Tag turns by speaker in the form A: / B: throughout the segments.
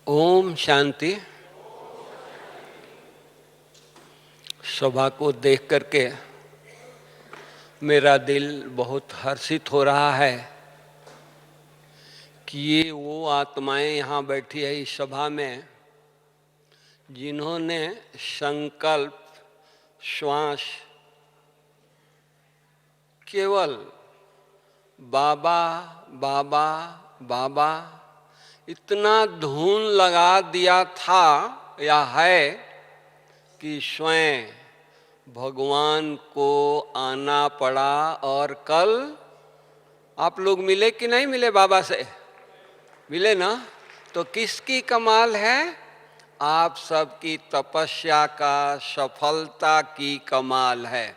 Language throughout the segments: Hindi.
A: ओम शांति। सभा को देख करके मेरा दिल बहुत हर्षित हो रहा है कि ये वो आत्माएं यहाँ बैठी है इस सभा में जिन्होंने संकल्प श्वास केवल बाबा बाबा बाबा इतना धुन लगा दिया था या है कि स्वयं भगवान को आना पड़ा। और कल आप लोग मिले कि नहीं मिले? बाबा से मिले ना? तो किसकी कमाल है? आप सबकी तपस्या का, सफलता की कमाल है।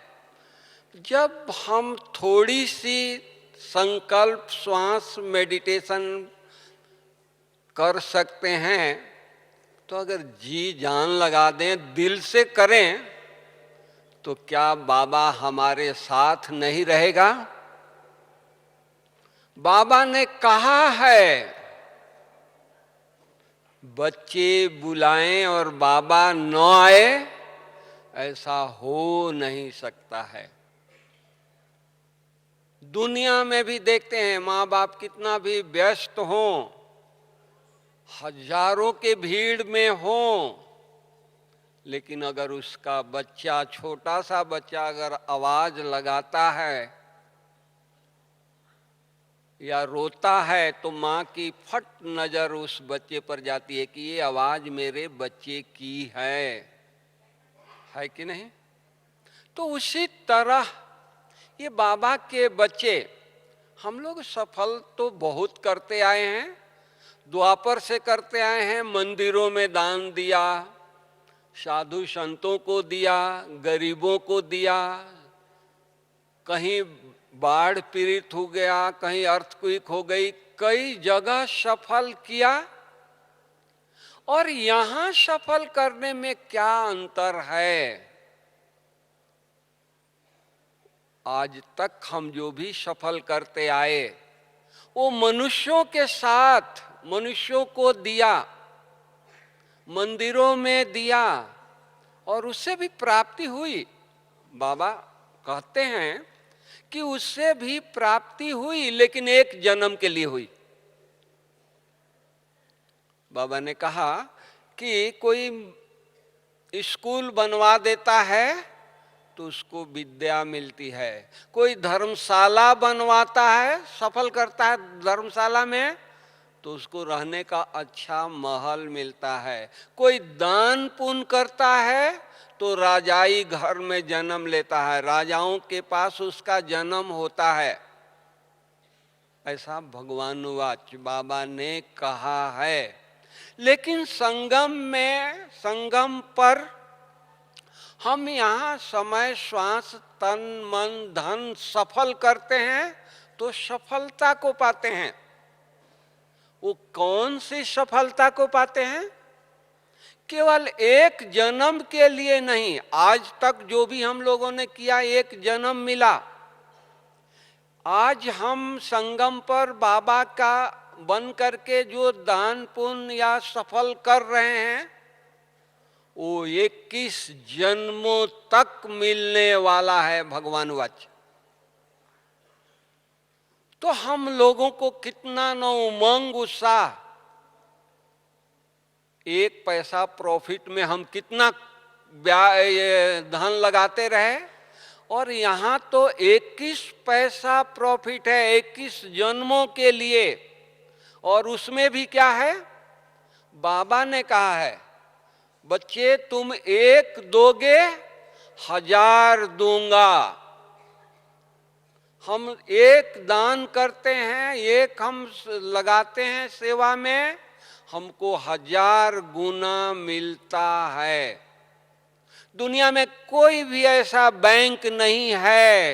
A: जब हम थोड़ी सी संकल्प श्वास मेडिटेशन कर सकते हैं तो अगर जी जान लगा दें, दिल से करें, तो क्या बाबा हमारे साथ नहीं रहेगा? बाबा ने कहा है बच्चे बुलाएं और बाबा न आए, ऐसा हो नहीं सकता है। दुनिया में भी देखते हैं, माँ बाप कितना भी व्यस्त हों, हजारों के भीड़ में हों, लेकिन अगर उसका बच्चा, छोटा सा बच्चा अगर आवाज लगाता है या रोता है तो माँ की फट नजर उस बच्चे पर जाती है कि ये आवाज मेरे बच्चे की है कि नहीं? तो उसी तरह ये बाबा के बच्चे, हम लोग सफल तो बहुत करते आए हैं, द्वापर से करते आए हैं। मंदिरों में दान दिया, साधु संतों को दिया, गरीबों को दिया, कहीं बाढ़ पीड़ित हो गया, कहीं अर्थक्वेक हो गई, कई जगह सफल किया। और यहां सफल करने में क्या अंतर है? आज तक हम जो भी सफल करते आए वो मनुष्यों के साथ, मनुष्यों को दिया, मंदिरों में दिया और उससे भी प्राप्ति हुई। बाबा कहते हैं कि उससे भी प्राप्ति हुई, लेकिन एक जन्म के लिए हुई। बाबा ने कहा कि कोई स्कूल बनवा देता है तो उसको विद्या मिलती है, कोई धर्मशाला बनवाता है, सफल करता है धर्मशाला में, तो उसको रहने का अच्छा महल मिलता है, कोई दान पुण्य करता है तो राजाई घर में जन्म लेता है, राजाओं के पास उसका जन्म होता है। ऐसा भगवान वाच बाबा ने कहा है। लेकिन संगम में, संगम पर हम यहाँ समय, श्वास, तन, मन, धन सफल करते हैं तो सफलता को पाते हैं। वो कौन सी सफलता को पाते हैं? केवल एक जन्म के लिए नहीं, आज तक जो भी हम लोगों ने किया एक जन्म मिला। आज हम संगम पर बाबा का बन करके जो दान पुण्य या सफल कर रहे हैं वो 21 जन्मों तक मिलने वाला है, भगवान वाच। तो हम लोगों को कितना न उमंग, उत्साह, एक पैसा प्रॉफिट में हम कितना धन लगाते रहे, और यहाँ तो 21 पैसा प्रॉफिट है 21 जन्मों के लिए। और उसमें भी क्या है? बाबा ने कहा है बच्चे तुम एक दोगे 1000 दूंगा। हम एक दान करते हैं, एक हम लगाते हैं सेवा में, हमको 1000 गुना मिलता है। दुनिया में कोई भी ऐसा बैंक नहीं है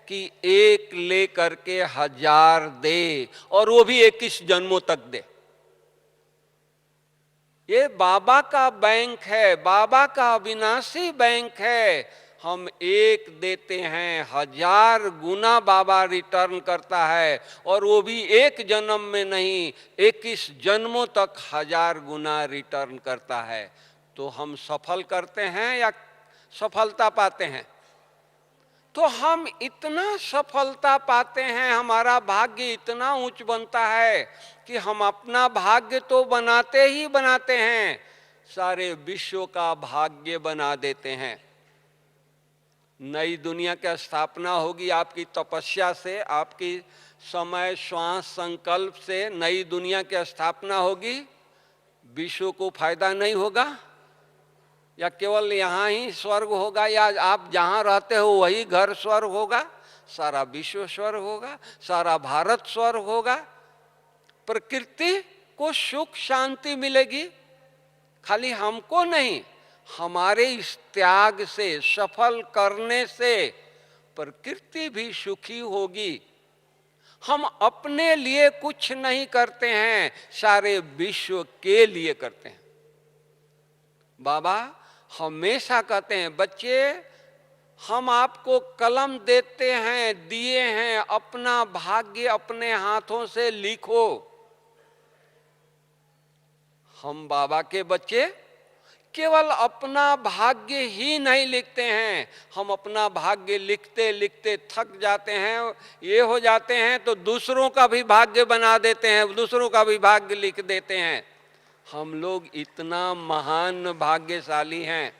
A: कि एक ले करके 1000 दे, और वो भी 21 जन्मों तक दे। ये बाबा का बैंक है, बाबा का अविनाशी बैंक है। हम एक देते हैं, 1000 गुना बाबा रिटर्न करता है, और वो भी एक जन्म में नहीं, 21 जन्मों तक 1000 गुना रिटर्न करता है। तो हम सफल करते हैं या सफलता पाते हैं? तो हम इतना सफलता पाते हैं, हमारा भाग्य इतना ऊंच बनता है कि हम अपना भाग्य तो बनाते ही बनाते हैं, सारे विश्व का भाग्य बना देते हैं। नई दुनिया की स्थापना होगी आपकी तपस्या से, आपकी समय श्वास संकल्प से नई दुनिया की स्थापना होगी। विश्व को फायदा नहीं होगा? या केवल यहाँ ही स्वर्ग होगा, या आप जहाँ रहते हो वही घर स्वर्ग होगा? सारा विश्व स्वर्ग होगा, सारा भारत स्वर्ग होगा। प्रकृति को सुख शांति मिलेगी, खाली हमको नहीं, हमारे इस त्याग से, सफल करने से प्रकृति भी सुखी होगी। हम अपने लिए कुछ नहीं करते हैं, सारे विश्व के लिए करते हैं। बाबा हमेशा कहते हैं, बच्चे हम आपको कलम देते हैं, दिए हैं, अपना भाग्य अपने हाथों से लिखो। हम बाबा के बच्चे केवल अपना भाग्य ही नहीं लिखते हैं, हम अपना भाग्य लिखते लिखते थक जाते हैं, ये हो जाते हैं तो दूसरों का भी भाग्य बना देते हैं, दूसरों का भी भाग्य लिख देते हैं। हम लोग इतना महान भाग्यशाली हैं।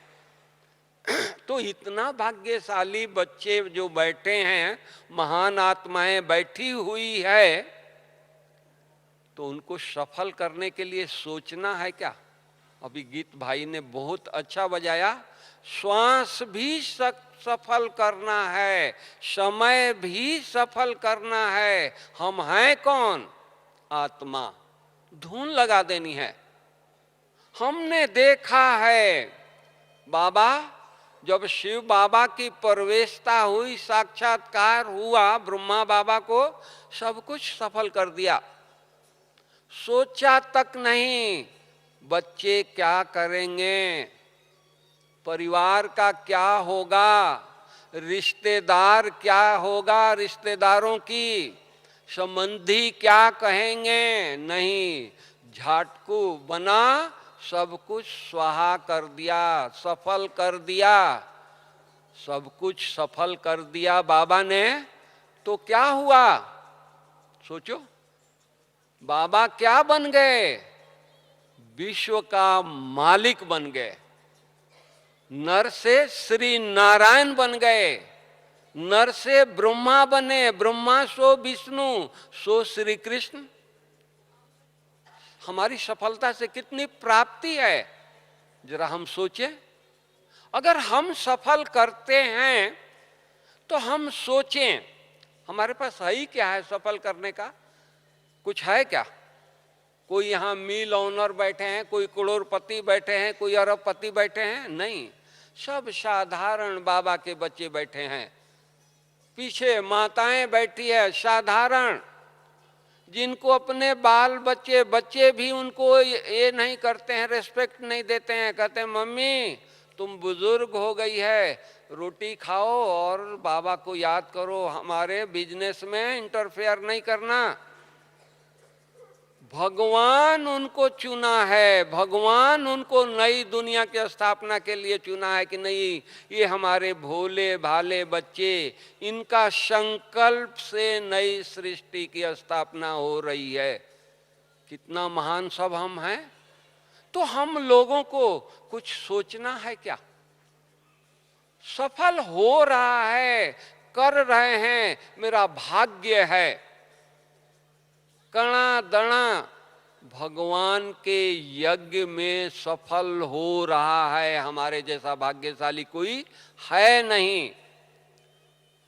A: तो इतना भाग्यशाली बच्चे जो बैठे हैं, महान आत्माएं बैठी हुई है, तो उनको सफल करने के लिए सोचना है क्या? अभी गीत भाई ने बहुत अच्छा बजाया, श्वास भी सफल करना है, समय भी सफल करना है। हम हैं कौन? आत्मा। धुन लगा देनी है। हमने देखा है बाबा, जब शिव बाबा की प्रवेशता हुई, साक्षात्कार हुआ ब्रह्मा बाबा को, सब कुछ सफल कर दिया। सोचा तक नहीं बच्चे क्या करेंगे, परिवार का क्या होगा, रिश्तेदार क्या होगा, रिश्तेदारों की संबंधी क्या कहेंगे, नहीं, झाटकू बना, सब कुछ स्वाहा कर दिया, सफल कर दिया, सब कुछ सफल कर दिया बाबा ने। तो क्या हुआ सोचो, बाबा क्या बन गए? विश्व का मालिक बन गए। नर से श्री नारायण बन गए, नर से ब्रह्मा बने, ब्रह्मा सो विष्णु सो श्री कृष्ण। हमारी सफलता से कितनी प्राप्ति है, जरा हम सोचें। अगर हम सफल करते हैं तो हम सोचें, हमारे पास है ही क्या है सफल करने का? कुछ है क्या? कोई यहाँ मिल ओनर बैठे हैं, कोई करोड़पति बैठे हैं, कोई अरबपति बैठे हैं? नहीं, सब साधारण बाबा के बच्चे बैठे हैं। पीछे माताएं बैठी है साधारण, जिनको अपने बाल बच्चे भी उनको ये नहीं करते हैं, रेस्पेक्ट नहीं देते हैं। कहते हैं मम्मी तुम बुजुर्ग हो गई है, रोटी खाओ और बाबा को याद करो, हमारे बिजनेस में इंटरफेयर नहीं करना। भगवान उनको चुना है, भगवान उनको नई दुनिया की स्थापना के लिए चुना है कि नहीं, ये हमारे भोले भाले बच्चे, इनका संकल्प से नई सृष्टि की स्थापना हो रही है। कितना महान सब हम हैं। तो हम लोगों को कुछ सोचना है क्या? सफल हो रहा है, कर रहे हैं, मेरा भाग्य है। कणा दणा भगवान के यज्ञ में सफल हो रहा है, हमारे जैसा भाग्यशाली कोई है नहीं।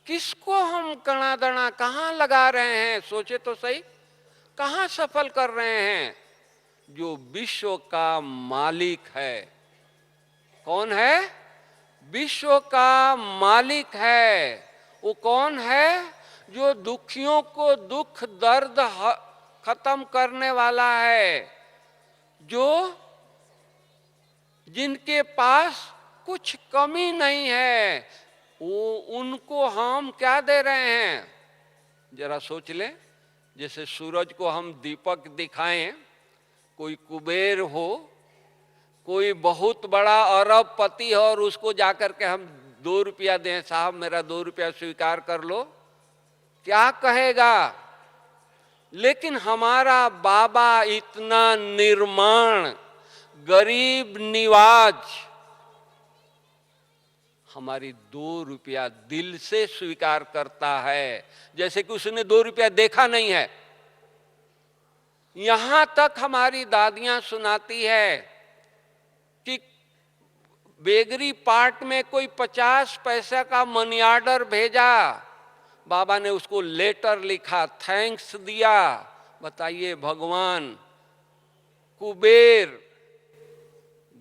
A: किसको हम कणा दणा कहाँ लगा रहे हैं? सोचे तो सही, कहाँ सफल कर रहे हैं? जो विश्व का मालिक है। कौन है? विश्व का मालिक है। वो कौन है? जो दुखियों को दुख दर्द खत्म करने वाला है, जो जिनके पास कुछ कमी नहीं है, वो उनको हम क्या दे रहे हैं? जरा सोच लें, जैसे सूरज को हम दीपक दिखाएं, कोई कुबेर हो, कोई बहुत बड़ा अरबपति हो और उसको जाकर के हम 2 रुपया दें, साहब मेरा 2 रुपया स्वीकार कर लो, क्या कहेगा? लेकिन हमारा बाबा इतना निर्माण, गरीब निवाज, हमारी 2 रुपया दिल से स्वीकार करता है, जैसे कि उसने 2 रुपया देखा नहीं है। यहां तक हमारी दादियां सुनाती है कि बेगरी पार्ट में कोई 50 पैसे का मनी ऑर्डर भेजा, बाबा ने उसको लेटर लिखा, थैंक्स दिया। बताइए, भगवान कुबेर,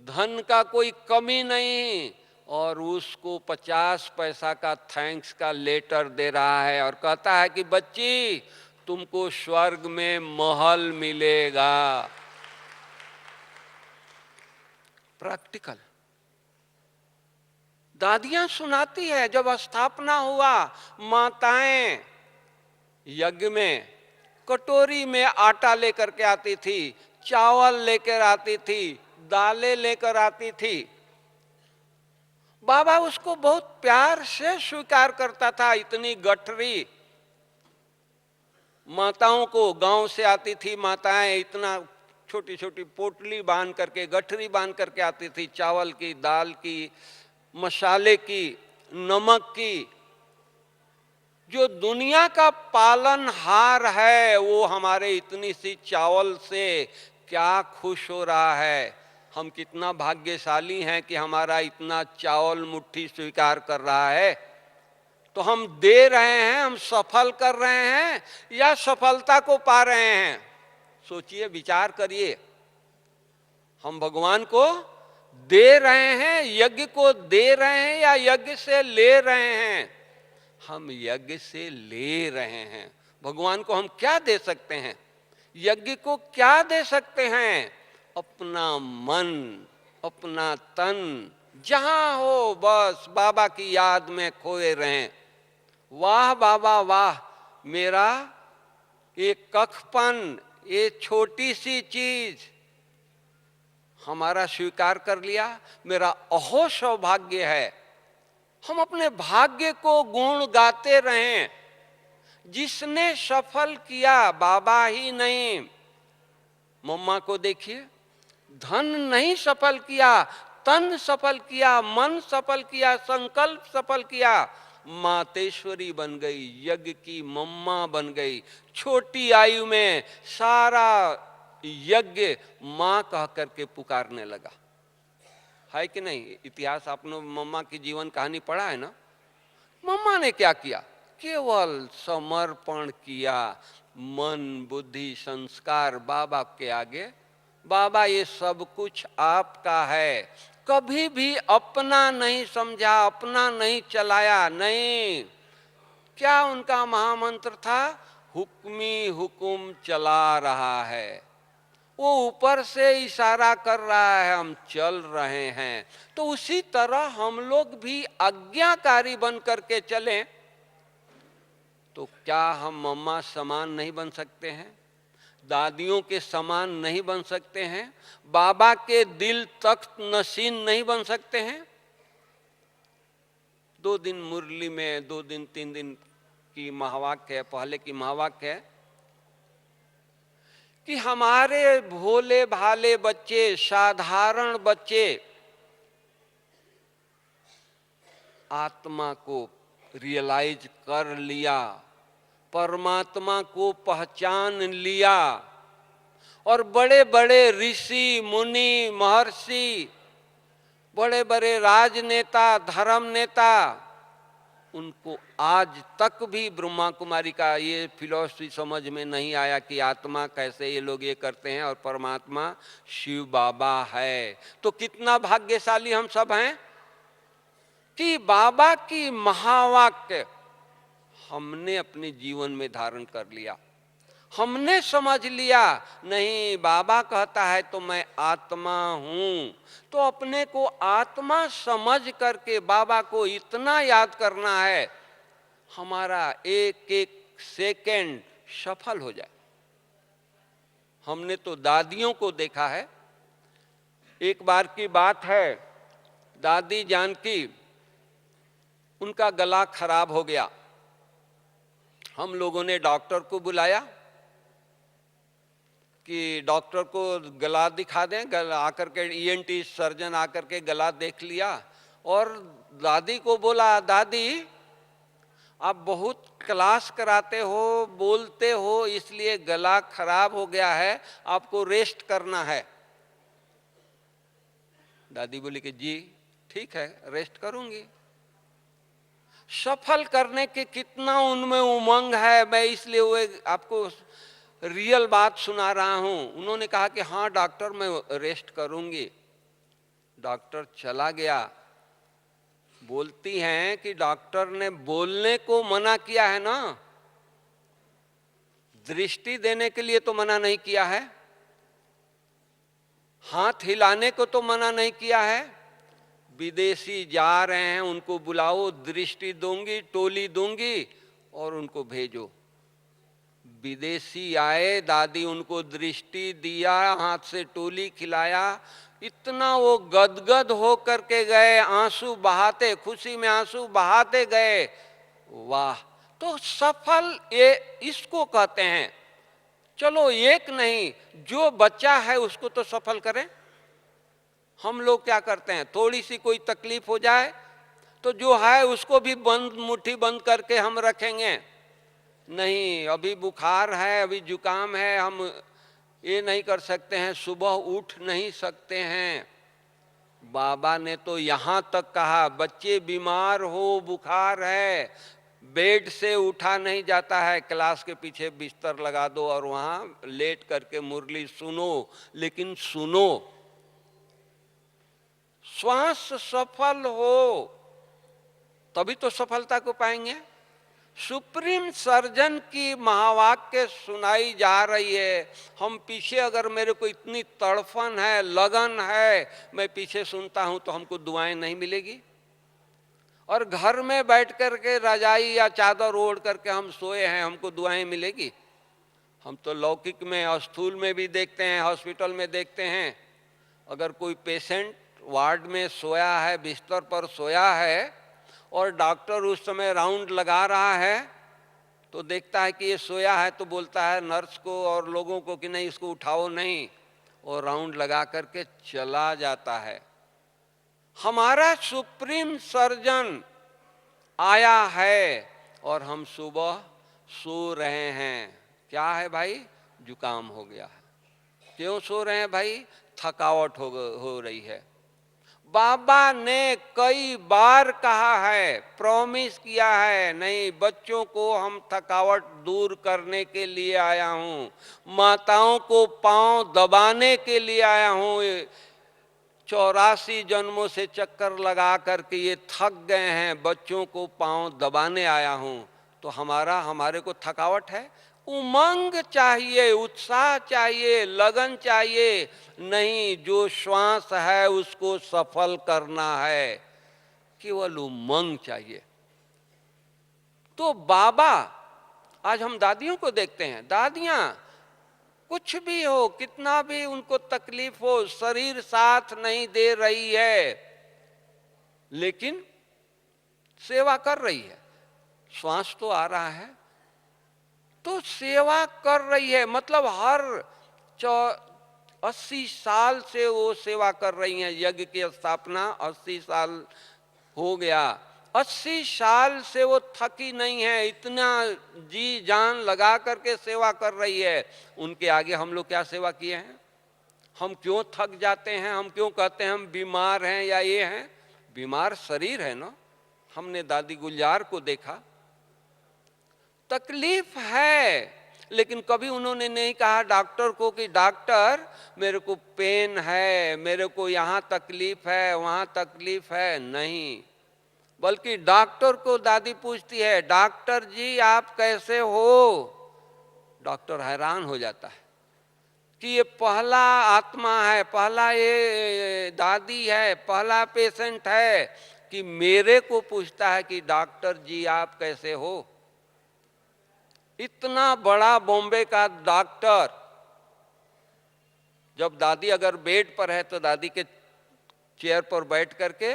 A: धन का कोई कमी नहीं, और उसको 50 पैसा का थैंक्स का लेटर दे रहा है और कहता है कि बच्ची तुमको स्वर्ग में महल मिलेगा। प्रैक्टिकल दादियां सुनाती है, जब स्थापना हुआ, माताएं यज्ञ में कटोरी में आटा लेकर के आती थी, चावल लेकर आती थी, दालें लेकर आती थी। बाबा उसको बहुत प्यार से स्वीकार करता था। इतनी गठरी माताओं को गांव से आती थी, माताएं इतना छोटी छोटी पोटली बांध करके, गठरी बांध करके आती थी, चावल की, दाल की, मसाले की, नमक की। जो दुनिया का पालनहार है वो हमारे इतनी सी चावल से क्या खुश हो रहा है। हम कितना भाग्यशाली हैं कि हमारा इतना चावल मुट्ठी स्वीकार कर रहा है। तो हम दे रहे हैं, हम सफल कर रहे हैं या सफलता को पा रहे हैं? सोचिए, विचार करिए। हम भगवान को दे रहे हैं, यज्ञ को दे रहे हैं या यज्ञ से ले रहे हैं? हम यज्ञ से ले रहे हैं। भगवान को हम क्या दे सकते हैं? यज्ञ को क्या दे सकते हैं? अपना मन, अपना तन, जहां हो बस बाबा की याद में खोए रहें। वाह बाबा वाह, मेरा ये कखपन, ये छोटी सी चीज हमारा स्वीकार कर लिया, मेरा अहो सौभाग्य है। हम अपने भाग्य को गुण गाते रहें। जिसने सफल किया, बाबा ही नहीं, मम्मा को देखिए, धन नहीं सफल किया, तन सफल किया, मन सफल किया, संकल्प सफल किया, मातेश्वरी बन गई, यज्ञ की मम्मा बन गई। छोटी आयु में सारा यज्ञ मां कह करके पुकारने लगा। है कि नहीं? इतिहास आपने मम्मा की जीवन कहानी पढ़ा है ना? मम्मा ने क्या किया? केवल समर्पण किया, मन, बुद्धि, संस्कार बाबा के आगे। बाबा ये सब कुछ आपका है। कभी भी अपना नहीं समझा, अपना नहीं चलाया, नहीं। क्या उनका महामंत्र था? हुक्मी हुकुम चला रहा है। वो ऊपर से इशारा कर रहा है, हम चल रहे हैं। तो उसी तरह हम लोग भी आज्ञाकारी बन करके चलें। तो क्या हम मम्मा समान नहीं बन सकते हैं? दादियों के समान नहीं बन सकते हैं? बाबा के दिल तख्त नशीन नहीं बन सकते हैं? 2 दिन मुरली में, 2 दिन 3 दिन की महावाक्य है, पहले की महावाक्य है कि हमारे भोले भाले बच्चे, साधारण बच्चे आत्मा को रियलाइज कर लिया, परमात्मा को पहचान लिया, और बड़े बड़े ऋषि मुनि महर्षि, बड़े बड़े राजनेता, धर्म नेता, उनको आज तक भी ब्रह्मा कुमारी का ये फिलॉसफी समझ में नहीं आया कि आत्मा कैसे ये लोग ये करते हैं और परमात्मा शिव बाबा है। तो कितना भाग्यशाली हम सब हैं कि बाबा की महावाक्य हमने अपने जीवन में धारण कर लिया। हमने समझ लिया नहीं बाबा कहता है तो मैं आत्मा हूं, तो अपने को आत्मा समझ करके बाबा को इतना याद करना है हमारा एक एक सेकंड सफल हो जाए। हमने तो दादियों को देखा है। एक बार की बात है, दादी जानकी, उनका गला खराब हो गया। हम लोगों ने डॉक्टर को बुलाया कि डॉक्टर को गला दिखा दें। गला आकर के ईएनटी सर्जन आकर के गला देख लिया और दादी को बोला, दादी आप बहुत क्लास कराते हो, बोलते हो, इसलिए गला खराब हो गया है, आपको रेस्ट करना है। दादी बोली कि जी ठीक है, रेस्ट करूंगी। सफल करने के कितना उनमें उमंग है, मैं इसलिए वो आपको रियल बात सुना रहा हूं। उन्होंने कहा कि हाँ डॉक्टर मैं रेस्ट करूंगी। डॉक्टर चला गया। बोलती हैं कि डॉक्टर ने बोलने को मना किया है ना, दृष्टि देने के लिए तो मना नहीं किया है, हाथ हिलाने को तो मना नहीं किया है। विदेशी जा रहे हैं, उनको बुलाओ, दृष्टि दूंगी, टोली दूंगी और उनको भेजो। विदेशी आए, दादी उनको दृष्टि दिया, हाथ से टोली खिलाया, इतना वो गदगद हो करके गए, आंसू बहाते, खुशी में आंसू बहाते गए। वाह! तो सफल ये इसको कहते हैं। चलो एक नहीं, जो बच्चा है उसको तो सफल करें। हम लोग क्या करते हैं, थोड़ी सी कोई तकलीफ हो जाए तो जो है उसको भी बंद, मुट्ठी बंद करके हम रखेंगे। नहीं, अभी बुखार है, अभी जुकाम है, हम ये नहीं कर सकते हैं, सुबह उठ नहीं सकते हैं। बाबा ने तो यहाँ तक कहा, बच्चे बीमार हो, बुखार है, बेड से उठा नहीं जाता है, क्लास के पीछे बिस्तर लगा दो और वहाँ लेट करके मुरली सुनो, लेकिन सुनो। श्वास सफल हो तभी तो सफलता को पाएंगे। सुप्रीम सर्जन की महावाक्य सुनाई जा रही है, हम पीछे, अगर मेरे को इतनी तड़फन है, लगन है, मैं पीछे सुनता हूं तो हमको दुआएं नहीं मिलेगी। और घर में बैठ करके रजाई या चादर ओढ़ करके हम सोए हैं, हमको दुआएं मिलेगी? हम तो लौकिक में, स्थूल में भी देखते हैं, हॉस्पिटल में देखते हैं, अगर कोई पेशेंट वार्ड में सोया है, बिस्तर पर सोया है और डॉक्टर उस समय राउंड लगा रहा है, तो देखता है कि ये सोया है तो बोलता है नर्स को और लोगों को कि नहीं इसको उठाओ नहीं, और राउंड लगा करके चला जाता है। हमारा सुप्रीम सर्जन आया है और हम सुबह सो रहे हैं। क्या है भाई? जुकाम हो गया है। क्यों सो रहे हैं भाई? थकावट हो रही है। बाबा ने कई बार कहा है, प्रॉमिस किया है, नहीं बच्चों को हम थकावट दूर करने के लिए आया हूं, माताओं को पांव दबाने के लिए आया हूं। 84 जन्मों से चक्कर लगा करके ये थक गए हैं, बच्चों को पांव दबाने आया हूं। तो हमारे को थकावट है? उमंग चाहिए, उत्साह चाहिए, लगन चाहिए। नहीं, जो श्वास है उसको सफल करना है, केवल उमंग चाहिए। तो बाबा, आज हम दादियों को देखते हैं, दादियां कुछ भी हो, कितना भी उनको तकलीफ हो, शरीर साथ नहीं दे रही है, लेकिन सेवा कर रही है। श्वास तो आ रहा है तो सेवा कर रही है, मतलब हर 80 साल से वो सेवा कर रही हैं। यज्ञ की स्थापना 80 साल हो गया, 80 साल से वो थकी नहीं है, इतना जी जान लगा करके सेवा कर रही है। उनके आगे हम लोग क्या सेवा किए हैं? हम क्यों थक जाते हैं? हम क्यों कहते हैं हम बीमार हैं या ये हैं? बीमार शरीर है ना। हमने दादी गुलजार को देखा, तकलीफ है, लेकिन कभी उन्होंने नहीं कहा डॉक्टर को कि डॉक्टर मेरे को पेन है, मेरे को यहाँ तकलीफ है, वहाँ तकलीफ है। नहीं, बल्कि डॉक्टर को दादी पूछती है, डॉक्टर जी आप कैसे हो? डॉक्टर हैरान हो जाता है कि ये पहला आत्मा है, पहला ये दादी है, पहला पेशेंट है कि मेरे को पूछता है कि डॉक्टर जी आप कैसे हो। इतना बड़ा बॉम्बे का डॉक्टर, जब दादी अगर बेड पर है तो दादी के चेयर पर बैठ करके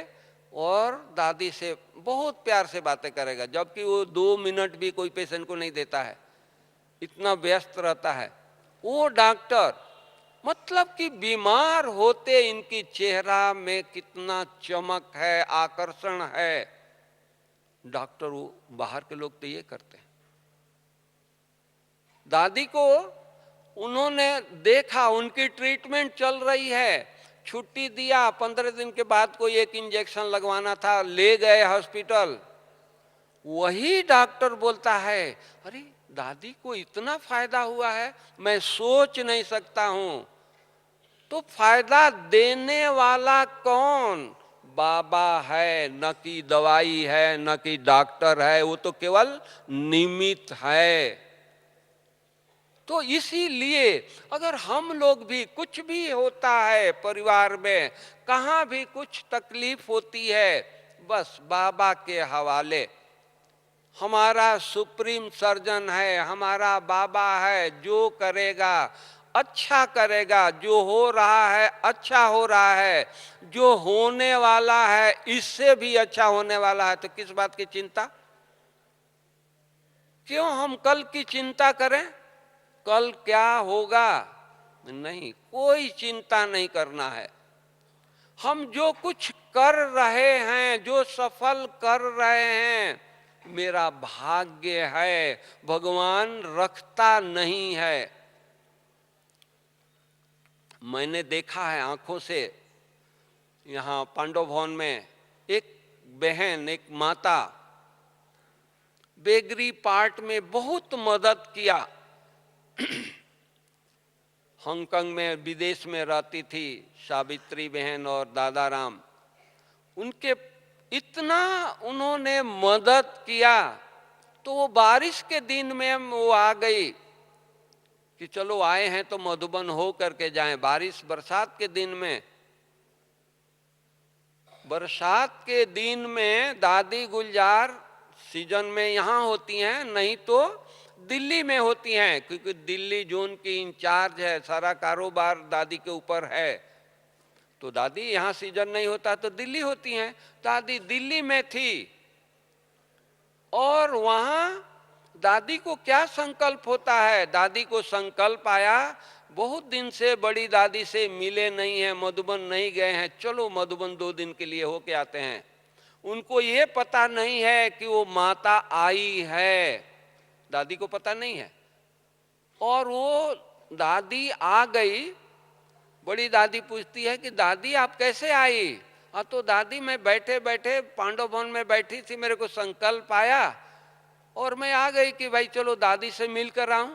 A: और दादी से बहुत प्यार से बातें करेगा, जबकि वो 2 मिनट भी कोई पेशेंट को नहीं देता है, इतना व्यस्त रहता है वो डॉक्टर। मतलब कि बीमार होते इनकी चेहरा में कितना चमक है, आकर्षण है। डॉक्टर, वो बाहर के लोग तो ये करते हैं। दादी को उन्होंने देखा, उनकी ट्रीटमेंट चल रही है, छुट्टी दिया, 15 दिन के बाद कोई एक इंजेक्शन लगवाना था, ले गए हॉस्पिटल। वही डॉक्टर बोलता है अरे दादी को इतना फायदा हुआ है, मैं सोच नहीं सकता हूं। तो फायदा देने वाला कौन? बाबा है, न कि दवाई है, न कि डॉक्टर है, वो तो केवल निमित्त है। तो इसीलिए अगर हम लोग भी, कुछ भी होता है परिवार में, कहाँ भी कुछ तकलीफ होती है, बस बाबा के हवाले। हमारा सुप्रीम सर्जन है, हमारा बाबा है, जो करेगा अच्छा करेगा, जो हो रहा है अच्छा हो रहा है, जो होने वाला है इससे भी अच्छा होने वाला है। तो किस बात की चिंता? क्यों हम कल की चिंता करें? कल क्या होगा? नहीं, कोई चिंता नहीं करना है। हम जो कुछ कर रहे हैं, जो सफल कर रहे हैं, मेरा भाग्य है, भगवान रखता नहीं है। मैंने देखा है आंखों से, यहाँ पांडव भवन में एक बहन, एक माता बेगरी पार्ट में बहुत मदद किया। हांगकांग में विदेश में रहती थी सावित्री बहन और दादा राम, उनके इतना उन्होंने मदद किया। तो वो बारिश के दिन में वो आ गई कि चलो आए हैं तो मधुबन हो करके जाएं। बरसात के दिन में, बरसात के दिन में दादी गुलजार सीजन में यहाँ होती हैं, नहीं तो दिल्ली में होती हैं, क्योंकि दिल्ली जोन की इंचार्ज है, सारा कारोबार दादी के ऊपर है। तो दादी यहाँ सीजन नहीं होता तो दिल्ली होती हैं। दादी दिल्ली में थी और वहाँ दादी को क्या संकल्प होता है? दादी को संकल्प आया, बहुत दिन से बड़ी दादी से मिले नहीं हैं, मधुबन नहीं गए हैं, चलो मधुबन 2 दिन के लिए होके आते हैं। उनको ये पता नहीं है कि वो माता आई है, दादी को पता नहीं है। और वो दादी आ गई, बड़ी दादी पूछती है कि दादी आप कैसे आई? हाँ, तो दादी मैं बैठे बैठे पांडव भवन में बैठी थी, मेरे को संकल्प आया और मैं आ गई कि भाई चलो दादी से मिल कर आऊं।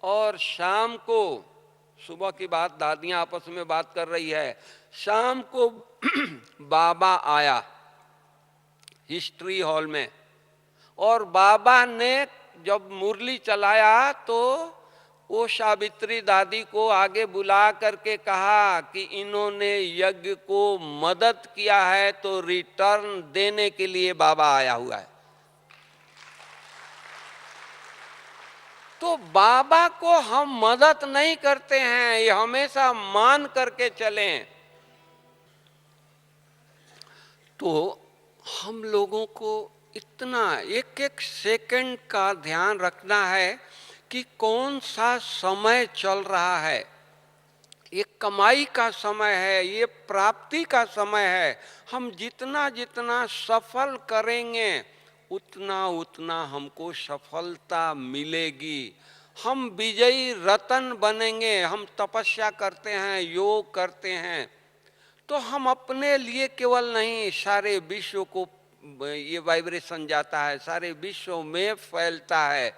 A: और शाम को, सुबह की बात, दादियां आपस में बात कर रही है, शाम को बाबा आया हिस्ट्री हॉल में, और बाबा ने जब मुरली चलाया तो वो सावित्री दादी को आगे बुला करके कहा कि इन्होंने यज्ञ को मदद किया है तो रिटर्न देने के लिए बाबा आया हुआ है। तो बाबा को हम मदद नहीं करते हैं, ये हमेशा मान करके चलें। तो हम लोगों को इतना एक एक सेकंड का ध्यान रखना है कि कौन सा समय चल रहा है। ये कमाई का समय है, ये प्राप्ति का समय है। हम जितना जितना सफल करेंगे उतना उतना हमको सफलता मिलेगी। हम विजयी रतन बनेंगे। हम तपस्या करते हैं, योग करते हैं, तो हम अपने लिए केवल नहीं, सारे विश्व को ये वाइब्रेशन जाता है, सारे विश्व में फैलता है।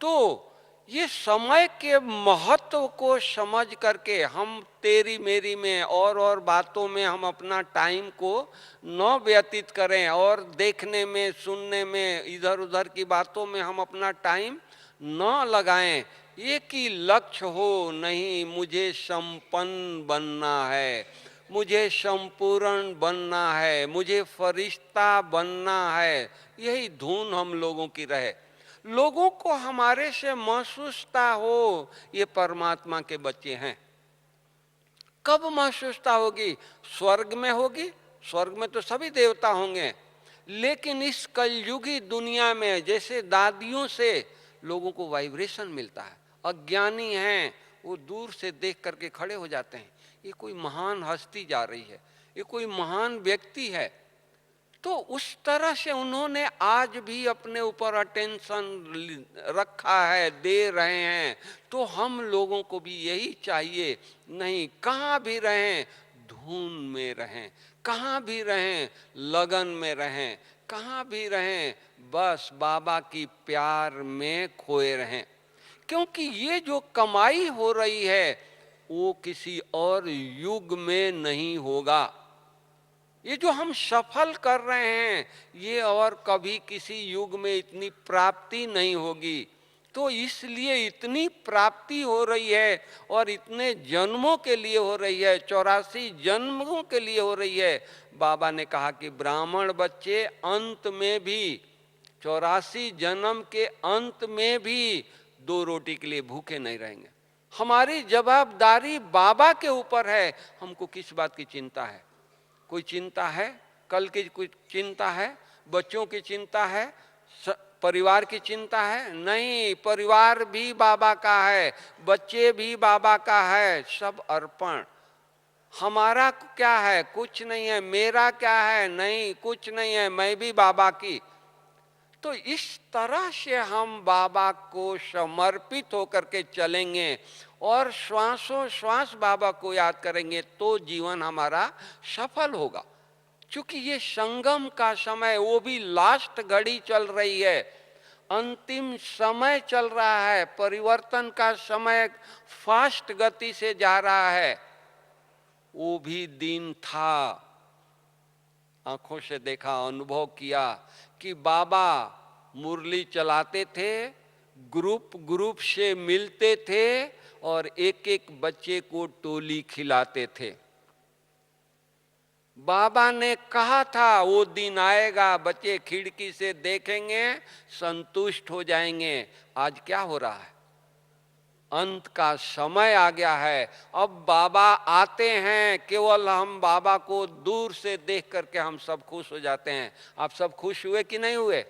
A: तो ये समय के महत्व को समझ करके हम तेरी मेरी में और बातों में हम अपना टाइम को न व्यतीत करें, और देखने में, सुनने में, इधर उधर की बातों में हम अपना टाइम न लगाएं। एक ही लक्ष्य हो, नहीं मुझे संपन्न बनना है, मुझे संपूर्ण बनना है, मुझे फरिश्ता बनना है, यही धुन हम लोगों की रहे। लोगों को हमारे से महसूसता हो ये परमात्मा के बच्चे हैं। कब महसूसता होगी? स्वर्ग में होगी। स्वर्ग में तो सभी देवता होंगे, लेकिन इस कलयुगी दुनिया में जैसे दादियों से लोगों को वाइब्रेशन मिलता है, अज्ञानी हैं वो दूर से देख करके खड़े हो जाते हैं, ये कोई महान हस्ती जा रही है, ये कोई महान व्यक्ति है। तो उस तरह से उन्होंने आज भी अपने ऊपर अटेंशन रखा है, दे रहे हैं। तो हम लोगों को भी यही चाहिए, नहीं कहाँ भी रहें धुन में रहें, कहाँ भी रहें लगन में रहें, कहाँ भी रहें बस बाबा की प्यार में खोए रहें। क्योंकि ये जो कमाई हो रही है वो किसी और युग में नहीं होगा। ये जो हम सफल कर रहे हैं ये और कभी किसी युग में इतनी प्राप्ति नहीं होगी। तो इसलिए इतनी प्राप्ति हो रही है और इतने जन्मों के लिए हो रही है, 84 जन्मों के लिए हो रही है। बाबा ने कहा कि ब्राह्मण बच्चे अंत में भी 84 जन्म के अंत में भी 2 रोटी के लिए भूखे नहीं रहेंगे। हमारी जवाबदारी बाबा के ऊपर है। हमको किस बात की चिंता है? कोई चिंता है? कल की कोई चिंता है? बच्चों की चिंता है? परिवार की चिंता है? नहीं, परिवार भी बाबा का है, बच्चे भी बाबा का है, सब अर्पण। हमारा क्या है? कुछ नहीं है। मेरा क्या है? नहीं, कुछ नहीं है, मैं भी बाबा की। तो इस तरह से हम बाबा को समर्पित होकर के चलेंगे और श्वासों श्वास बाबा को याद करेंगे तो जीवन हमारा सफल होगा। क्योंकि ये संगम का समय, वो भी लास्ट घड़ी चल रही है, अंतिम समय चल रहा है, परिवर्तन का समय फास्ट गति से जा रहा है। वो भी दिन था, आंखों से देखा, अनुभव किया कि बाबा मुरली चलाते थे, ग्रुप ग्रुप से मिलते थे और एक एक बच्चे को टोली खिलाते थे। बाबा ने कहा था वो दिन आएगा, बच्चे खिड़की से देखेंगे, संतुष्ट हो जाएंगे। आज क्या हो रहा है? अंत का समय आ गया है। अब बाबा आते हैं, केवल हम बाबा को दूर से देख करके हम सब खुश हो जाते हैं। आप सब खुश हुए कि नहीं हुए?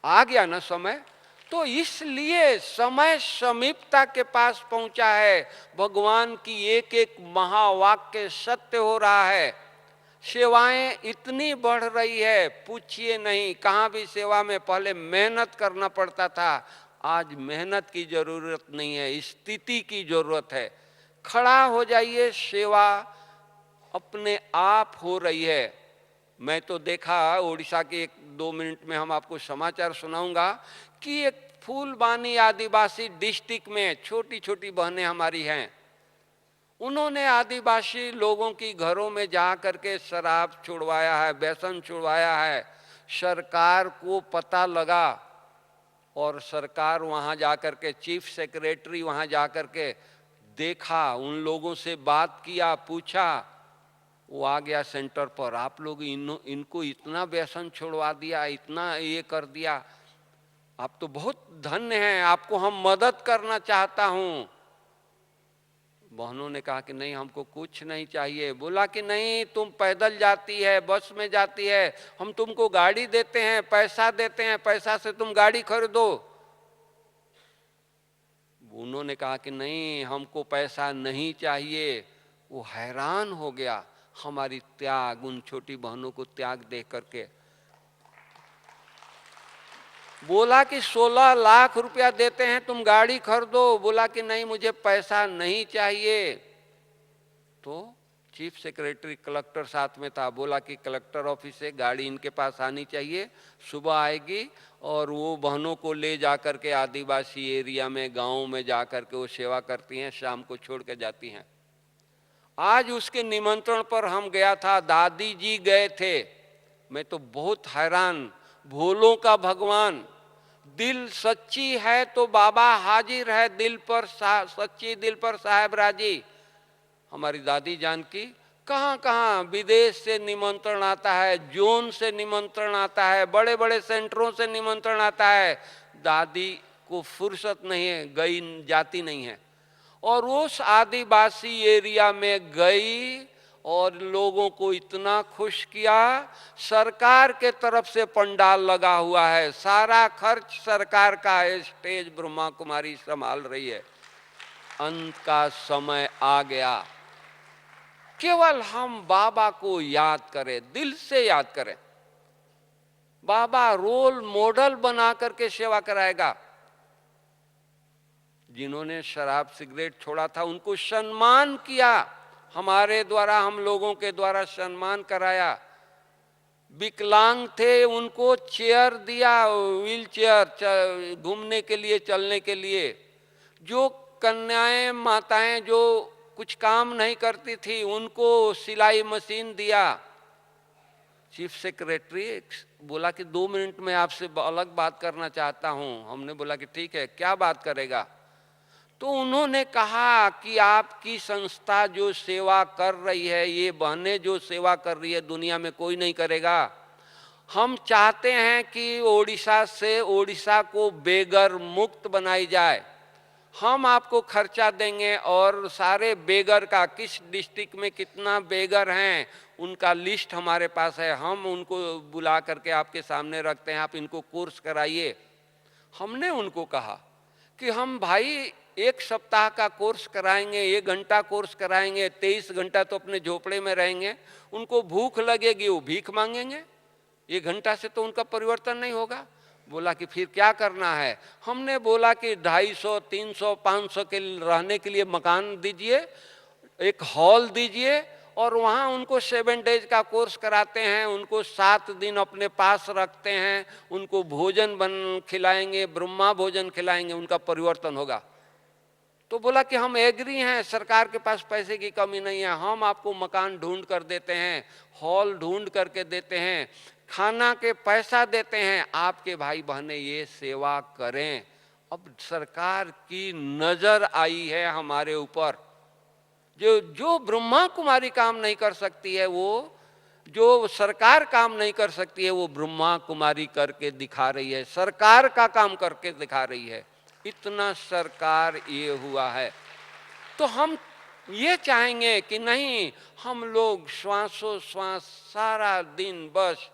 A: आ गया ना समय। तो इसलिए समय समीपता के पास पहुंचा है। भगवान की एक एक महावाक्य सत्य हो रहा है। सेवाएं इतनी बढ़ रही है, पूछिए नहीं। कहाँ भी सेवा में पहले मेहनत करना पड़ता था, आज मेहनत की जरूरत नहीं है, स्थिति की जरूरत है। खड़ा हो जाइए, सेवा अपने आप हो रही है। मैं तो देखा उड़ीसा के 1-2 मिनट में हम आपको समाचार सुनाऊंगा कि एक फूलबानी आदिवासी डिस्ट्रिक्ट में छोटी छोटी बहनें हमारी हैं, उन्होंने आदिवासी लोगों की घरों में जा करके शराब छुड़वाया है, व्यसन छुड़वाया है। सरकार को पता लगा और सरकार वहाँ जा करके, चीफ सेक्रेटरी वहाँ जा करके देखा, उन लोगों से बात किया, पूछा। वो आ गया सेंटर पर, आप लोग इनको इतना व्यसन छुड़वा दिया, इतना ये कर दिया, आप तो बहुत धन्य हैं, आपको हम मदद करना चाहता हूँ। बहनों ने कहा कि नहीं, हमको कुछ नहीं चाहिए। बोला कि नहीं, तुम पैदल जाती है, बस में जाती है, हम तुमको गाड़ी देते हैं, पैसा देते हैं, पैसा से तुम गाड़ी खरीदो। उन्होंने कहा कि नहीं, हमको पैसा नहीं चाहिए। वो हैरान हो गया हमारी त्याग, उन छोटी बहनों को त्याग देख करके। बोला कि 16 लाख रुपया देते हैं, तुम गाड़ी खरीदो। बोला कि नहीं, मुझे पैसा नहीं चाहिए। तो चीफ सेक्रेटरी, कलेक्टर साथ में था, बोला कि कलेक्टर ऑफिस से गाड़ी इनके पास आनी चाहिए, सुबह आएगी और वो बहनों को ले जा कर के आदिवासी एरिया में, गाँव में जा कर के वो सेवा करती हैं, शाम को छोड़ के जाती हैं। आज उसके निमंत्रण पर हम गया था, दादी जी गए थे। मैं तो बहुत हैरान, भोलों का भगवान, दिल सच्ची है तो बाबा हाजिर है, दिल पर सच्ची दिल पर साहेब राजी। हमारी दादी जान की कहाँ कहाँ विदेश से निमंत्रण आता है, जोन से निमंत्रण आता है, बड़े बड़े सेंटरों से निमंत्रण आता है, दादी को फुर्सत नहीं है, गई जाती नहीं है। और उस आदिवासी एरिया में गई और लोगों को इतना खुश किया। सरकार के तरफ से पंडाल लगा हुआ है, सारा खर्च सरकार का है, स्टेज ब्रह्मा कुमारी संभाल रही है। अंत का समय आ गया, केवल हम बाबा को याद करें, दिल से याद करें। बाबा रोल मॉडल बना करके सेवा कराएगा। जिन्होंने शराब सिगरेट छोड़ा था उनको सम्मान किया, हमारे द्वारा, हम लोगों के द्वारा सम्मान कराया। विकलांग थे उनको चेयर दिया, व्हील चेयर, घूमने के लिए, चलने के लिए। जो कन्याएं माताएं जो कुछ काम नहीं करती थी उनको सिलाई मशीन दिया। चीफ सेक्रेटरी बोला कि 2 मिनट में आपसे अलग बात करना चाहता हूं। हमने बोला कि ठीक है, क्या बात करेगा? तो उन्होंने कहा कि आपकी संस्था जो सेवा कर रही है, ये बहनें जो सेवा कर रही है, दुनिया में कोई नहीं करेगा। हम चाहते हैं कि ओडिशा को बेगर मुक्त बनाई जाए। हम आपको खर्चा देंगे और सारे बेगर का, किस डिस्ट्रिक्ट में कितना बेगर हैं उनका लिस्ट हमारे पास है, हम उनको बुला करके आपके सामने रखते हैं, आप इनको कोर्स कराइए। हमने उनको कहा कि हम भाई 1 सप्ताह का कोर्स कराएंगे, 1 घंटा कोर्स कराएंगे, 23 घंटा तो अपने झोपड़े में रहेंगे, उनको भूख लगेगी वो भीख मांगेंगे, 1 घंटा से तो उनका परिवर्तन नहीं होगा। बोला कि फिर क्या करना है? हमने बोला कि 250, 300, 500 के रहने के लिए मकान दीजिए, एक हॉल दीजिए और वहाँ उनको 7 डेज का कोर्स कराते हैं, उनको 7 दिन अपने पास रखते हैं, उनको भोजन खिलाएंगे, ब्रह्मा भोजन खिलाएंगे, उनका परिवर्तन होगा। तो बोला कि हम एग्री हैं, सरकार के पास पैसे की कमी नहीं है, हम आपको मकान ढूंढ कर देते हैं, हॉल ढूंढ करके देते हैं, खाना के पैसा देते हैं, आपके भाई बहनें ये सेवा करें। अब सरकार की नजर आई है हमारे ऊपर। जो ब्रह्मा कुमारी काम नहीं कर सकती है, वो जो सरकार काम नहीं कर सकती है, वो ब्रह्मा कुमारी करके दिखा रही है, सरकार का काम करके दिखा रही है। इतना सरकार ये हुआ है। तो हम ये चाहेंगे कि नहीं, हम लोग श्वासों श्वास सारा दिन बस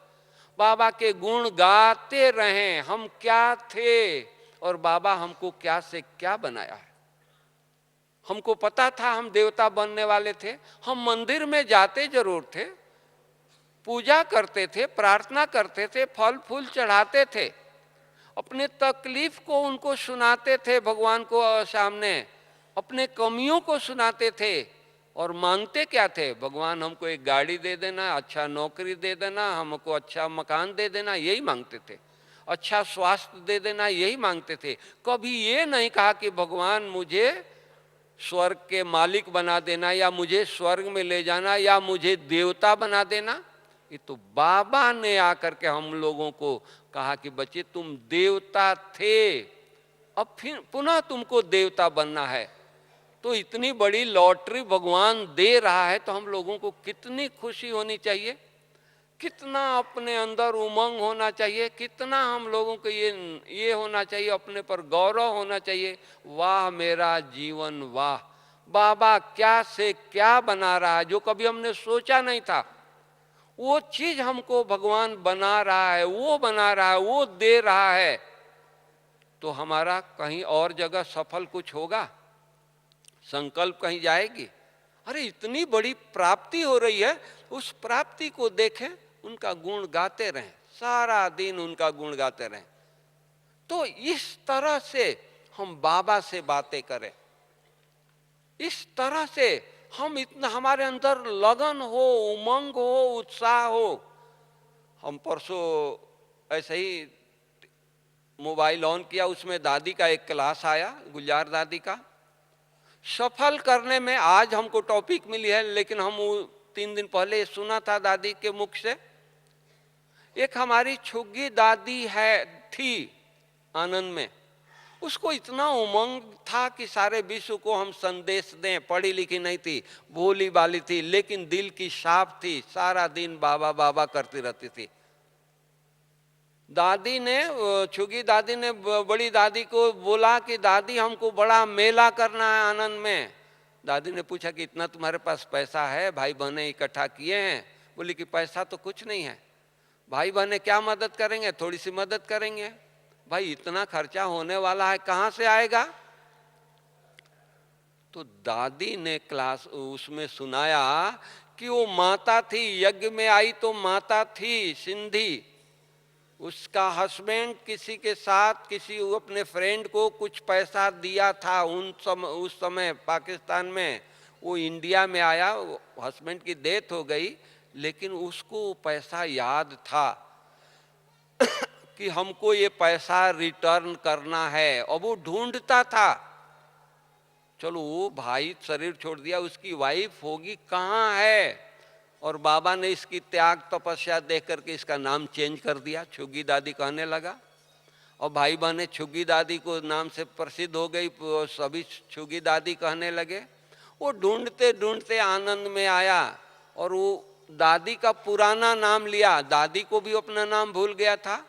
A: बाबा के गुण गाते रहें। हम क्या थे और बाबा हमको क्या से क्या बनाया है। हमको पता था हम देवता बनने वाले थे, हम मंदिर में जाते जरूर थे, पूजा करते थे, प्रार्थना करते थे, फल फूल चढ़ाते थे, अपने तकलीफ को उनको सुनाते थे भगवान को सामने, अपने कमियों को सुनाते थे और मांगते क्या थे? भगवान हमको एक गाड़ी दे देना, अच्छा नौकरी दे देना, हमको अच्छा मकान दे देना, यही मांगते थे। अच्छा स्वास्थ्य दे देना, यही मांगते थे। कभी ये नहीं कहा कि भगवान मुझे स्वर्ग के मालिक बना देना, या मुझे स्वर्ग में ले जाना, या मुझे देवता बना देना। ये तो बाबा ने आकर के हम लोगों को कहा कि बच्चे तुम देवता थे, अब फिर पुनः तुमको देवता बनना है। तो इतनी बड़ी लॉटरी भगवान दे रहा है तो हम लोगों को कितनी खुशी होनी चाहिए, कितना अपने अंदर उमंग होना चाहिए, कितना हम लोगों को ये होना चाहिए, अपने पर गौरव होना चाहिए। वाह मेरा जीवन, वाह बाबा क्या से क्या बना रहा है, जो कभी हमने सोचा नहीं था वो चीज हमको भगवान बना रहा है, वो बना रहा है, वो दे रहा है। तो हमारा कहीं और जगह सफल कुछ होगा, संकल्प कहीं जाएगी? अरे इतनी बड़ी प्राप्ति हो रही है, उस प्राप्ति को देखें, उनका गुण गाते रहें, सारा दिन उनका गुण गाते रहें। तो इस तरह से हम बाबा से बातें करें, इस तरह से हम इतना हमारे अंदर लगन हो, उमंग हो, उत्साह हो। हम परसों ऐसे ही मोबाइल ऑन किया, उसमें दादी का एक क्लास आया, गुलजार दादी का। सफल करने में आज हमको टॉपिक मिली है, लेकिन हम 3 दिन पहले सुना था दादी के मुख से। एक हमारी छुग्गी दादी थी, आनंद में। उसको इतना उमंग था कि सारे विश्व को हम संदेश दें। पढ़ी लिखी नहीं थी, भोली भाली थी, लेकिन दिल की साफ थी। सारा दिन बाबा बाबा करती रहती थी। दादी ने, छुगी दादी ने बड़ी दादी को बोला कि दादी हमको बड़ा मेला करना है आनंद में। दादी ने पूछा कि इतना तुम्हारे पास पैसा है? भाई बहनें इकट्ठा किए हैं? बोली कि पैसा तो कुछ नहीं है। भाई बहनें क्या मदद करेंगे? थोड़ी सी मदद करेंगे। भाई इतना खर्चा होने वाला है, कहाँ से आएगा? तो दादी ने क्लास उसमें सुनाया कि वो माता थी, यज्ञ में आई तो माता थी सिंधी। उसका हस्बैंड किसी के साथ, किसी अपने फ्रेंड को कुछ पैसा दिया था उस समय पाकिस्तान में। वो इंडिया में आया, हस्बैंड की डेथ हो गई, लेकिन उसको पैसा याद था कि हमको ये पैसा रिटर्न करना है, और वो ढूंढता था। चलो वो भाई शरीर छोड़ दिया, उसकी वाइफ होगी कहाँ है? और बाबा ने इसकी त्याग तपस्या देख करके इसका नाम चेंज कर दिया, छुग्गी दादी कहने लगा। और भाई बहनें छुग्गी दादी को नाम से प्रसिद्ध हो गई, सभी छुग्गी दादी कहने लगे। वो ढूंढते ढूंढते आनंद में आया और वो दादी का पुराना नाम लिया। दादी को भी अपना नाम भूल गया था,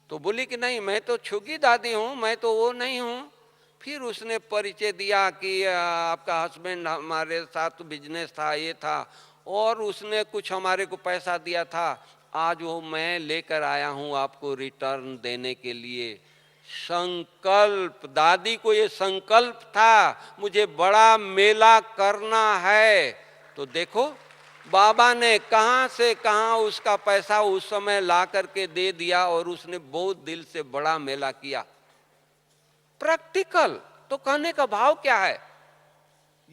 A: तो बोली कि नहीं, मैं तो छुग्गी दादी हूँ, मैं तो वो नहीं हूँ। फिर उसने परिचय दिया कि आपका हस्बैंड हमारे साथ बिजनेस था, ये था, और उसने कुछ हमारे को पैसा दिया था। आज वो मैं लेकर आया हूँ आपको रिटर्न देने के लिए। संकल्प, दादी को ये संकल्प था, मुझे बड़ा मेला करना है। तो देखो बाबा ने कहाँ से कहाँ उसका पैसा उस समय ला करके दे दिया, और उसने बहुत दिल से बड़ा मेला किया। प्रैक्टिकल। तो कहने का भाव क्या है?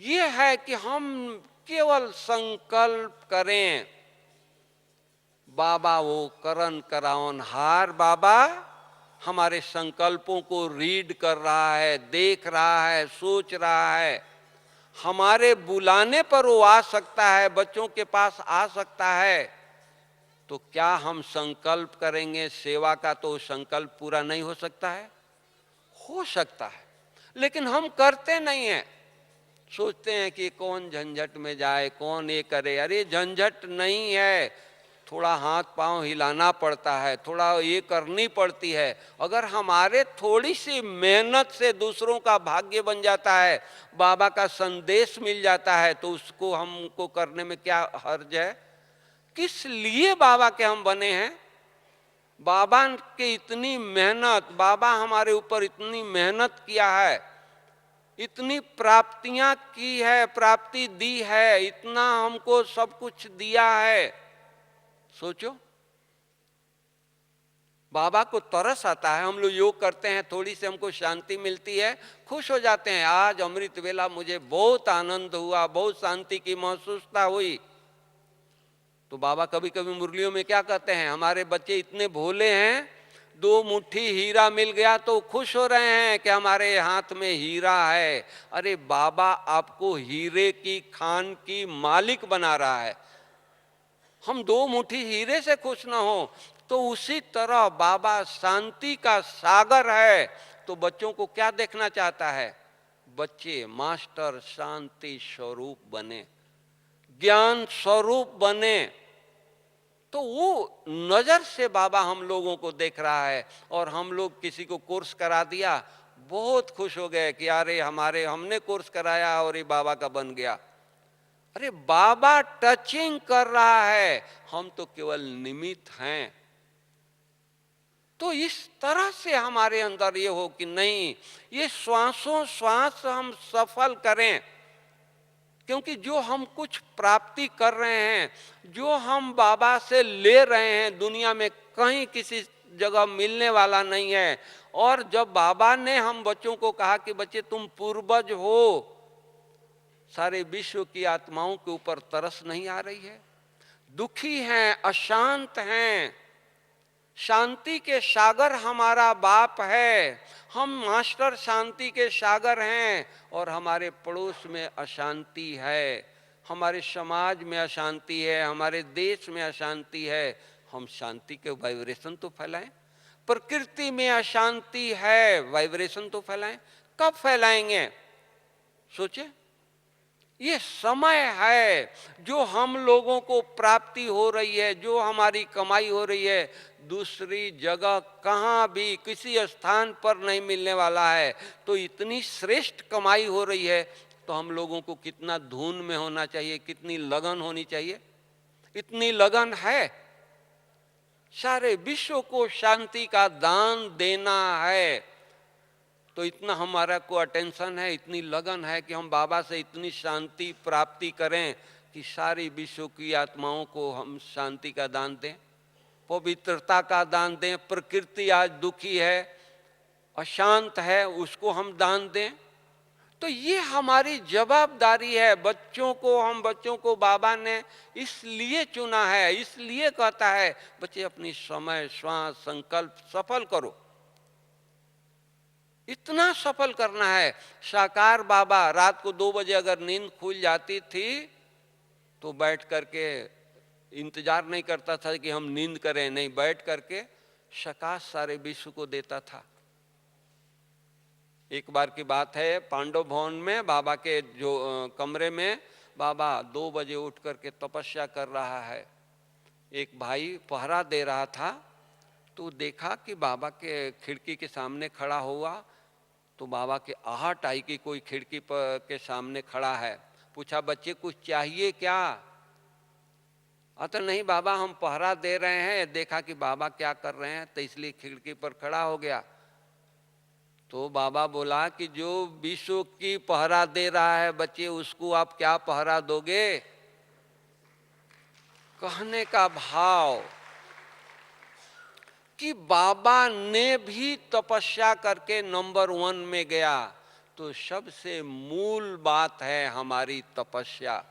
A: ये है कि हम केवल संकल्प करें। बाबा वो करन करावन हार बाबा हमारे संकल्पों को रीड कर रहा है, देख रहा है, सोच रहा है। हमारे बुलाने पर वो आ सकता है, बच्चों के पास आ सकता है। तो क्या हम संकल्प करेंगे सेवा का तो संकल्प पूरा नहीं हो सकता है? हो सकता है, लेकिन हम करते नहीं हैं। सोचते हैं कि कौन झंझट में जाए, कौन ये करे। अरे झंझट नहीं है, थोड़ा हाथ पांव हिलाना पड़ता है, थोड़ा ये करनी पड़ती है। अगर हमारे थोड़ी सी मेहनत से दूसरों का भाग्य बन जाता है, बाबा का संदेश मिल जाता है, तो उसको हमको करने में क्या हर्ज है? किस लिए बाबा के हम बने हैं? बाबा के इतनी मेहनत, बाबा हमारे ऊपर इतनी मेहनत किया है, इतनी प्राप्तियां की है, प्राप्ति दी है, इतना हमको सब कुछ दिया है। सोचो, बाबा को तरस आता है। हम लोग योग करते हैं, थोड़ी सी हमको शांति मिलती है, खुश हो जाते हैं। आज अमृत वेला मुझे बहुत आनंद हुआ, बहुत शांति की महसूसता हुई। तो बाबा कभी कभी मुरलियों में क्या कहते हैं, हमारे बच्चे इतने भोले हैं, 2 मुट्ठी हीरा मिल गया तो खुश हो रहे हैं कि हमारे हाथ में हीरा है। अरे बाबा आपको हीरे की खान की मालिक बना रहा है। हम 2 मुट्ठी हीरे से खुश ना हो, तो उसी तरह बाबा शांति का सागर है। तो बच्चों को क्या देखना चाहता है? बच्चे मास्टर शांति स्वरूप बने, ज्ञान स्वरूप बने। तो वो नजर से बाबा हम लोगों को देख रहा है। और हम लोग किसी को कोर्स करा दिया, बहुत खुश हो गए कि अरे हमने कोर्स कराया और ये बाबा का बन गया। अरे बाबा टचिंग कर रहा है, हम तो केवल निमित्त हैं। तो इस तरह से हमारे अंदर ये हो कि नहीं, ये श्वासों श्वास हम सफल करें। क्योंकि जो हम कुछ प्राप्ति कर रहे हैं, जो हम बाबा से ले रहे हैं, दुनिया में कहीं किसी जगह मिलने वाला नहीं है। और जब बाबा ने हम बच्चों को कहा कि बच्चे तुम पूर्वज हो, सारे विश्व की आत्माओं के ऊपर तरस नहीं आ रही है? दुखी हैं, अशांत हैं, शांति के सागर हमारा बाप है। हम मास्टर शांति के सागर हैं, और हमारे पड़ोस में अशांति है, हमारे समाज में अशांति है, हमारे देश में अशांति है। हम शांति के वाइब्रेशन तो फैलाएं। प्रकृति में अशांति है, वाइब्रेशन तो फैलाएं। कब फैलाएंगे? सोचे, ये समय है जो हम लोगों को प्राप्ति हो रही है, जो हमारी कमाई हो रही है, दूसरी जगह कहाँ भी किसी स्थान पर नहीं मिलने वाला है। तो इतनी श्रेष्ठ कमाई हो रही है, तो हम लोगों को कितना धुन में होना चाहिए, कितनी लगन होनी चाहिए। इतनी लगन है, सारे विश्व को शांति का दान देना है, तो इतना हमारा को अटेंशन है, इतनी लगन है कि हम बाबा से इतनी शांति प्राप्ति करें कि सारी विश्व की आत्माओं को हम शांति का दान दें, पवित्रता का दान दें। प्रकृति आज दुखी है, अशांत है, उसको हम दान दें। तो ये हमारी जवाबदारी है। हम बच्चों को बाबा ने इसलिए चुना है, इसलिए कहता है बच्चे अपनी समय, श्वास, संकल्प सफल करो। इतना सफल करना है। साकार बाबा रात को 2 बजे अगर नींद खुल जाती थी तो बैठ करके इंतजार नहीं करता था कि हम नींद करें, नहीं, बैठ करके सकाश सारे विश्व को देता था। एक बार की बात है, पांडव भवन में बाबा के जो कमरे में बाबा 2 बजे उठ करके तपस्या कर रहा है। एक भाई पहरा दे रहा था, तो देखा कि बाबा के खिड़की के सामने खड़ा हुआ, तो बाबा के आहट आई कि कोई खिड़की पर के सामने खड़ा है। पूछा, बच्चे कुछ चाहिए क्या? अतः नहीं बाबा, हम पहरा दे रहे हैं। देखा कि बाबा क्या कर रहे हैं, तो इसलिए खिड़की पर खड़ा हो गया। तो बाबा बोला कि जो विश्व की पहरा दे रहा है बच्चे, उसको आप क्या पहरा दोगे? कहने का भाव कि बाबा ने भी तपस्या करके नंबर 1 में गया। तो सबसे मूल बात है हमारी तपस्या।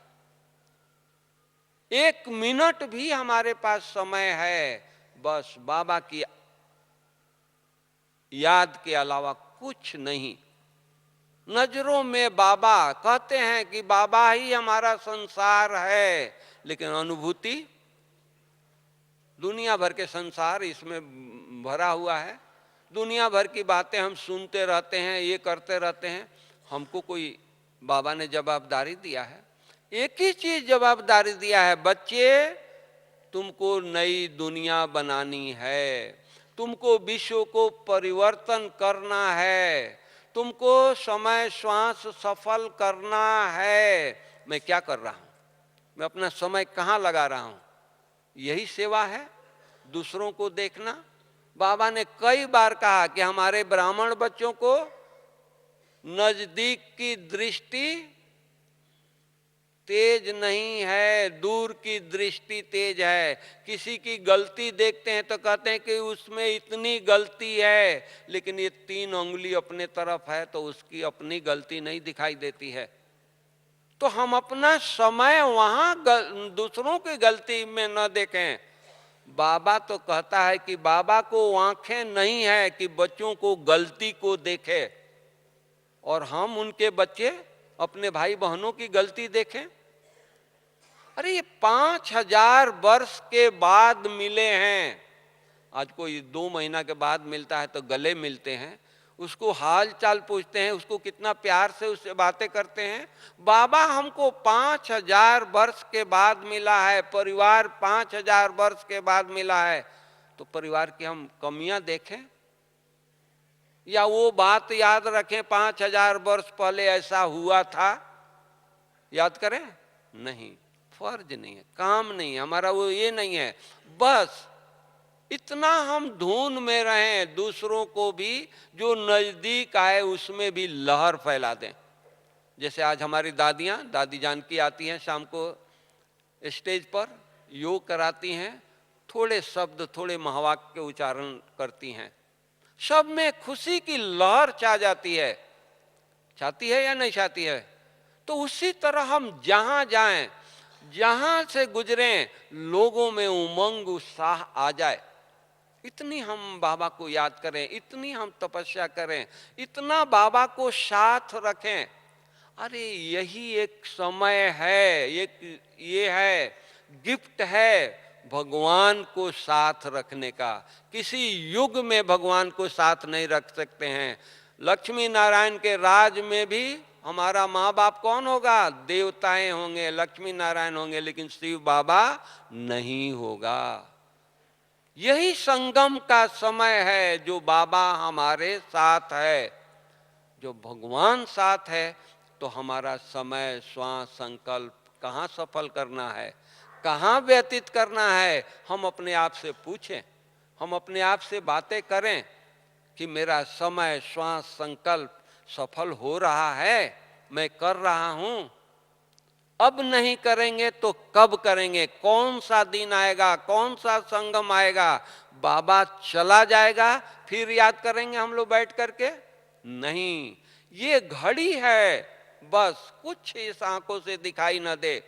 A: 1 मिनट भी हमारे पास समय है, बस बाबा की याद के अलावा कुछ नहीं। नजरों में बाबा, कहते हैं कि बाबा ही हमारा संसार है, लेकिन अनुभूति दुनिया भर के संसार इसमें भरा हुआ है। दुनिया भर की बातें हम सुनते रहते हैं, ये करते रहते हैं। हमको कोई बाबा ने जवाबदारी दिया है, एक ही चीज जवाबदारी दिया है, बच्चे तुमको नई दुनिया बनानी है, तुमको विश्व को परिवर्तन करना है, तुमको समय श्वास सफल करना है। मैं क्या कर रहा हूं? मैं अपना समय कहाँ लगा रहा हूं? यही सेवा है, दूसरों को देखना। बाबा ने कई बार कहा कि हमारे ब्राह्मण बच्चों को नजदीक की दृष्टि तेज नहीं है, दूर की दृष्टि तेज है। किसी की गलती देखते हैं तो कहते हैं कि उसमें इतनी गलती है, लेकिन ये 3 उंगली अपने तरफ है तो उसकी अपनी गलती नहीं दिखाई देती है। तो हम अपना समय वहां दूसरों की गलती में न देखें। बाबा तो कहता है कि बाबा को आंखें नहीं है कि बच्चों को गलती को देखे, और हम उनके बच्चे अपने भाई बहनों की गलती देखें। अरे ये 5000 वर्ष के बाद मिले हैं। आज कोई 2 महीना के बाद मिलता है तो गले मिलते हैं, उसको हाल चाल पूछते हैं, उसको कितना प्यार से उससे बातें करते हैं। बाबा हमको 5000 वर्ष के बाद मिला है, परिवार 5000 वर्ष के बाद मिला है। तो परिवार की हम कमियां देखें या वो बात याद रखें 5000 वर्ष पहले ऐसा हुआ था, याद करें? नहीं, फर्ज नहीं है, काम नहीं है हमारा, वो ये नहीं है। बस इतना हम धुन में रहें, दूसरों को भी जो नजदीक आए उसमें भी लहर फैला दें। जैसे आज हमारी दादी जानकी आती हैं शाम को स्टेज पर, योग कराती हैं, थोड़े शब्द, थोड़े महावाक्य के उच्चारण करती हैं, सब में खुशी की लहर छा जाती है। छाती है या नहीं छाती है? तो उसी तरह हम जहां जाएं, जहां से गुजरें, लोगों में उमंग उत्साह आ जाए। इतनी हम बाबा को याद करें, इतनी हम तपस्या करें, इतना बाबा को साथ रखें। अरे यही एक समय है, ये है गिफ्ट है भगवान को साथ रखने का। किसी युग में भगवान को साथ नहीं रख सकते हैं। लक्ष्मी नारायण के राज में भी हमारा माँ बाप कौन होगा? देवताएं होंगे, लक्ष्मी नारायण होंगे, लेकिन शिव बाबा नहीं होगा। यही संगम का समय है जो बाबा हमारे साथ है। जो भगवान साथ है तो हमारा समय, श्वास, संकल्प कहाँ सफल करना है, कहाँ व्यतीत करना है, हम अपने आप से पूछें, हम अपने आप से बातें करें कि मेरा समय, श्वास, संकल्प सफल हो रहा है, मैं कर रहा हूं। अब नहीं करेंगे तो कब करेंगे? कौन सा दिन आएगा, कौन सा संगम आएगा, बाबा चला जाएगा फिर याद करेंगे हम लोग बैठ करके? नहीं, ये घड़ी है बस, कुछ इस आंखों से दिखाई न दे,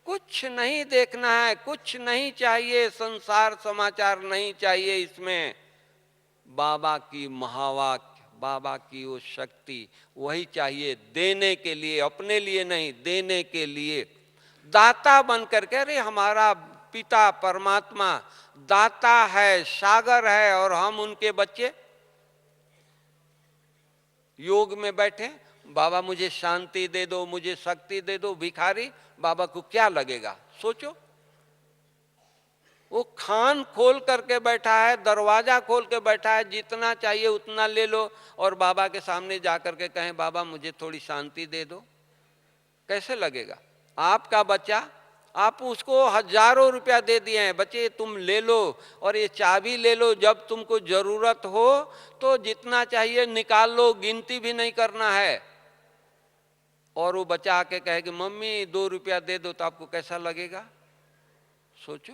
A: कुछ नहीं देखना है, कुछ नहीं चाहिए, संसार समाचार नहीं चाहिए इसमें। बाबा की महावाक्य, बाबा की वो शक्ति, वही चाहिए देने के लिए, अपने लिए नहीं, देने के लिए। दाता बन करके, अरे हमारा पिता परमात्मा दाता है, सागर है, और हम उनके बच्चे योग में बैठे, बाबा मुझे शांति दे दो, मुझे शक्ति दे दो। भिखारी, बाबा को क्या लगेगा? सोचो, वो खान खोल करके बैठा है, दरवाजा खोल के बैठा है, जितना चाहिए उतना ले लो, और बाबा के सामने जाकर के कहें बाबा मुझे थोड़ी शांति दे दो, कैसे लगेगा? आपका बच्चा, आप उसको हजारों रुपया दे दिए हैं, बच्चे तुम ले लो और ये चाबी ले लो, जब तुमको जरूरत हो तो जितना चाहिए निकाल लो, गिनती भी नहीं करना है। और वो बच्चा आके कहे कि मम्मी 2 रुपया दे दो, तो आपको कैसा लगेगा? सोचो।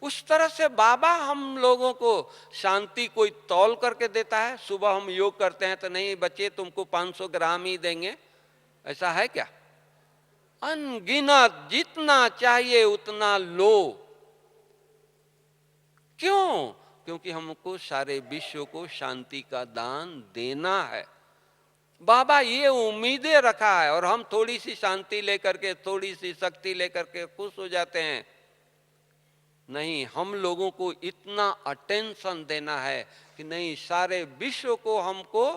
A: उस तरह से बाबा हम लोगों को शांति कोई तौल करके देता है। सुबह हम योग करते हैं तो नहीं बच्चे तुमको 500 ग्राम ही देंगे, ऐसा है क्या? अनगिनत, जितना चाहिए उतना लो। क्यों? क्योंकि हमको सारे विश्व को शांति का दान देना है। बाबा ये उम्मीदें रखा है, और हम थोड़ी सी शांति लेकर के, थोड़ी सी शक्ति लेकर के खुश हो जाते हैं। नहीं, हम लोगों को इतना अटेंशन देना है कि नहीं, सारे विश्व को हमको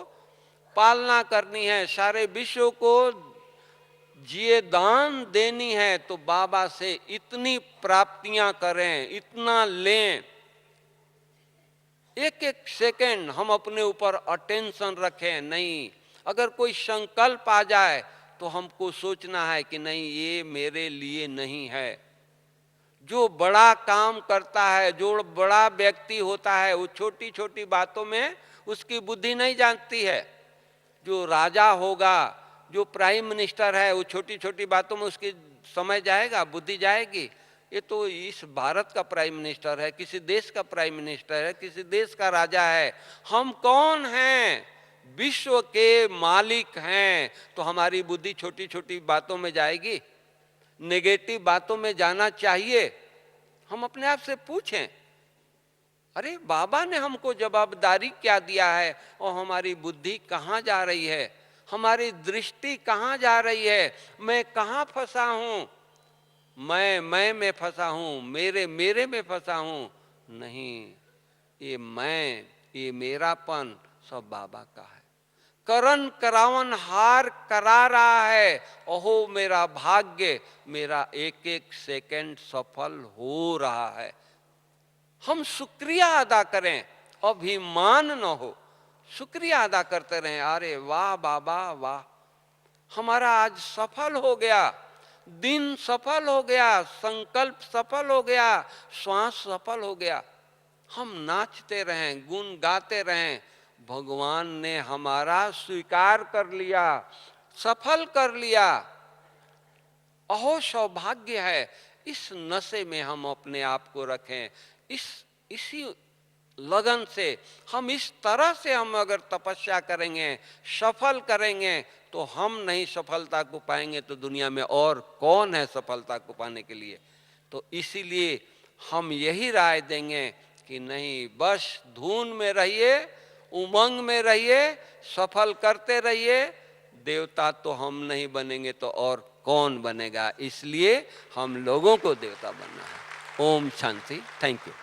A: पालना करनी है, सारे विश्व को जिए दान देनी है। तो बाबा से इतनी प्राप्तियां करें, इतना लें, एक एक सेकंड हम अपने ऊपर अटेंशन रखें। नहीं, अगर कोई संकल्प आ जाए तो हमको सोचना है कि नहीं, ये मेरे लिए नहीं है। जो बड़ा काम करता है, जो बड़ा व्यक्ति होता है, वो छोटी छोटी बातों में उसकी बुद्धि नहीं जानती है। जो राजा होगा, जो प्राइम मिनिस्टर है, वो छोटी छोटी बातों में उसकी समय जाएगा, बुद्धि जाएगी। ये तो इस भारत का प्राइम मिनिस्टर है, किसी देश का प्राइम मिनिस्टर है, किसी देश का राजा है। हम कौन हैं? विश्व के मालिक हैं। तो हमारी बुद्धि छोटी छोटी बातों में जाएगी, नेगेटिव बातों में जाना चाहिए। हम अपने आप से पूछें, अरे बाबा ने हमको जवाबदारी क्या दिया है, और हमारी बुद्धि कहाँ जा रही है, हमारी दृष्टि कहाँ जा रही है? मैं कहाँ फंसा हूँ? मैं में फंसा हूँ, मेरे में फंसा हूँ? नहीं, ये मैं, ये मेरापन सब बाबा का है। करन करावन हार करा रहा है, ओहो मेरा भाग्य, मेरा एक एक सेकंड सफल हो रहा है। हम शुक्रिया अदा करें, अभिमान न हो, शुक्रिया अदा करते रहें। अरे वाह बाबा वाह, हमारा आज सफल हो गया, दिन सफल हो गया, संकल्प सफल हो गया, श्वास सफल हो गया। हम नाचते रहें, गुण गाते रहें, भगवान ने हमारा स्वीकार कर लिया, सफल कर लिया। अहो सौभाग्य है। इस नशे में हम अपने आप को रखें, इसी लगन से हम इस तरह से हम अगर तपस्या करेंगे, सफल करेंगे, तो हम नहीं सफलता को पाएंगे तो दुनिया में और कौन है सफलता को पाने के लिए? तो इसीलिए हम यही राय देंगे कि नहीं, बस धुन में रहिए, उमंग में रहिए, सफल करते रहिए। देवता तो हम नहीं बनेंगे तो और कौन बनेगा? इसलिए हम लोगों को देवता बनना है। ओम शांति। Thank you.